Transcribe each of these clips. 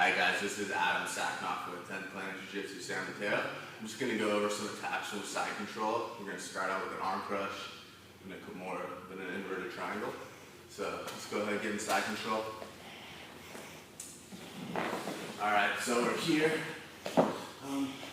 Alright guys, this is Adam Sachnoff with 10th Planet Jiu-Jitsu San Mateo. I'm just going to go over some attacks from side control. We're going to start out with an arm crush, and a kimura, then an inverted triangle. So let's go ahead and get in side control. Alright, so we're here.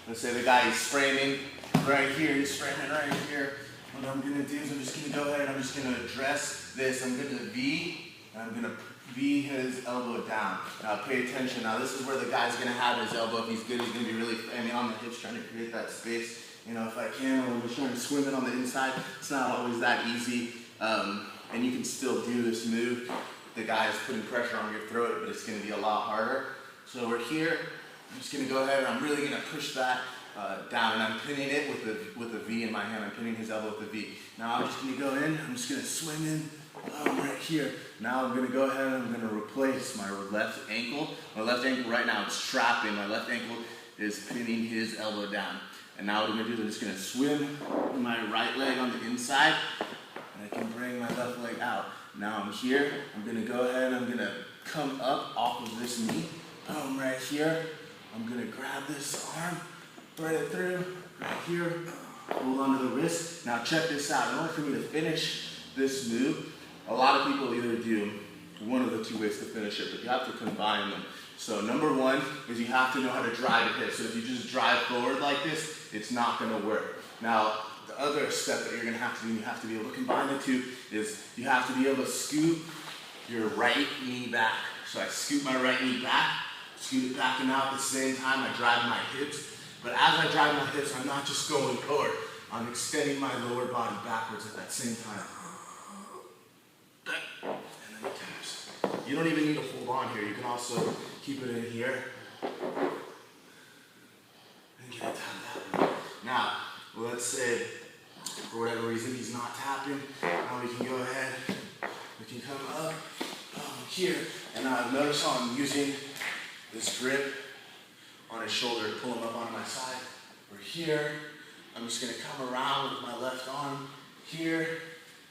Let's say the guy is framing right here, he's framing right here. What I'm going to do is I'm just going to go ahead and I'm just going to address this. I'm going to V, and I'm going to V his elbow down. Now pay attention. Now this is where the guy's going to have his elbow. If he's good, he's going to be really framing on the hips, trying to create that space. You know, if I can, when we're trying to swim it on the inside, it's not always that easy. And you can still do this move. The guy is putting pressure on your throat, but it's going to be a lot harder. So we're here. I'm just going to go ahead and I'm really going to push that down, and I'm pinning it with a V in my hand. I'm pinning his elbow with a V. Now I'm just going to go in. I'm just going to swing in right here. Now I'm going to go ahead and I'm going to replace my left ankle. My left ankle right now is trapping. My left ankle is pinning his elbow down. And now what I'm going to do is I'm just going to swim my right leg on the inside, and I can bring my left leg out. Now I'm here. I'm going to go ahead and I'm going to come up off of this knee. Boom, right here. I'm going to grab this arm, thread it through, right here, hold onto the wrist. Now check this out. In order for me to finish this move, a lot of people either do one of the two ways to finish it, but you have to combine them. So number one is you have to know how to drive your hips. So if you just drive forward like this, it's not going to work. Now the other step that you're going to have to do, and you have to be able to combine the two, is you have to be able to scoot your right knee back. So I scoot my right knee back, scoot it back, and now at the same time I drive my hips. But as I drive my hips, I'm not just going forward. I'm extending my lower body backwards at that same time. And then it taps. You don't even need to hold on here. You can also keep it in here and get it tapped out. Now, let's say for whatever reason he's not tapping. Now we can go ahead. We can come up here, and notice how I'm using this grip on his shoulder to pull him up onto my side. We're here. I'm just going to come around with my left arm here.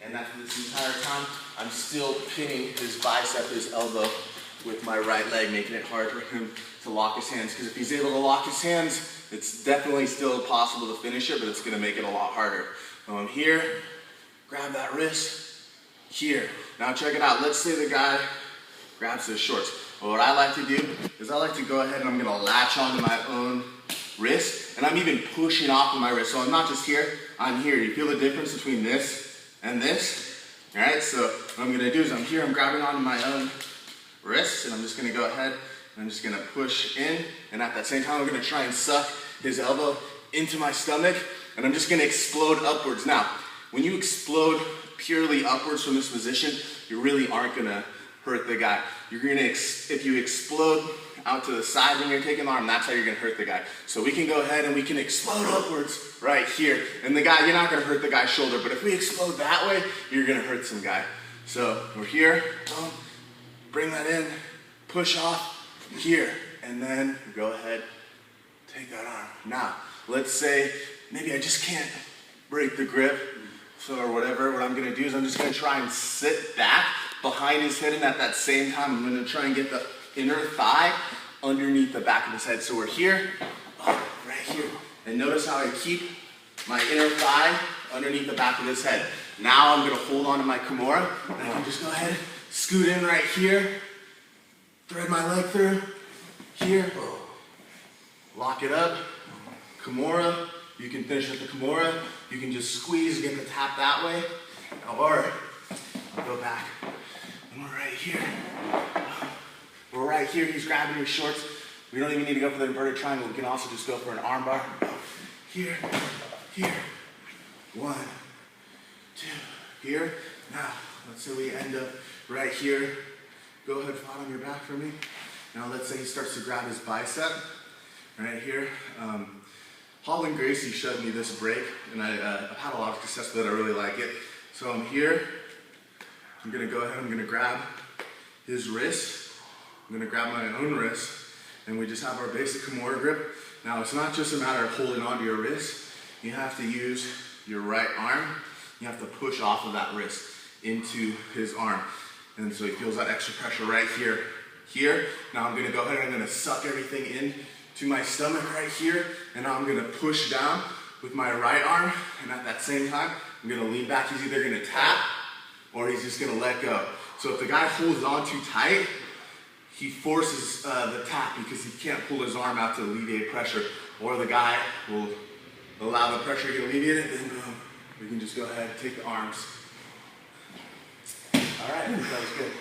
And after this entire time, I'm still pinning his bicep, his elbow, with my right leg, making it hard for him to lock his hands. Because if he's able to lock his hands, it's definitely still possible to finish it, but it's going to make it a lot harder. So I'm here. Grab that wrist. Here. Now check it out. Let's say the guy grabs his shorts. Well, what I like to do is I like to go ahead and I'm going to latch onto my own wrist, and I'm even pushing off of my wrist. So I'm not just here, I'm here. You feel the difference between this and this? All right, so what I'm going to do is I'm here, I'm grabbing onto my own wrist, and I'm just going to go ahead and I'm just going to push in, and at that same time I'm going to try and suck his elbow into my stomach, and I'm just going to explode upwards. Now, when you explode purely upwards from this position, you really aren't going to hurt the guy. You're going to, if you explode out to the side when you're taking the arm, that's how you're going to hurt the guy. So we can go ahead and we can explode upwards right here. And the guy, you're not going to hurt the guy's shoulder, but if we explode that way, you're going to hurt some guy. So we're here, boom, bring that in, push off here, and then go ahead, take that arm. Now, let's say maybe I just can't break the grip, so or whatever. What I'm going to do is I'm just going to try and sit back behind his head, and at that same time, I'm going to try and get the inner thigh underneath the back of his head. So we're here, right here. And notice how I keep my inner thigh underneath the back of his head. Now I'm going to hold on to my kimura, and I can just go ahead, scoot in right here, thread my leg through, here, lock it up, kimura. You can finish with the kimura. You can just squeeze, get the tap that way, or I'll go back. And we're right here. We're right here. He's grabbing your shorts. We don't even need to go for the inverted triangle. We can also just go for an arm bar. Here, here. 1, 2, here. Now, let's say we end up right here. Go ahead, flat on your back for me. Now, let's say he starts to grab his bicep. Right here. Hall and Gracie showed me this break, and I've had a lot of success with it. I really like it. So I'm here. I'm going to go ahead, I'm going to grab his wrist. I'm going to grab my own wrist, and we just have our basic kimura grip. Now, it's not just a matter of holding onto your wrist. You have to use your right arm. You have to push off of that wrist into his arm. And so he feels that extra pressure right here, here. Now I'm gonna go ahead and I'm gonna suck everything in to my stomach right here, and now I'm gonna push down with my right arm, and at that same time, I'm gonna lean back. He's either gonna tap, or he's just gonna let go. So if the guy holds on too tight, he forces the tap because he can't pull his arm out to alleviate pressure, or the guy will allow the pressure to get alleviated, and we can just go ahead and take the arms. All right, that was good.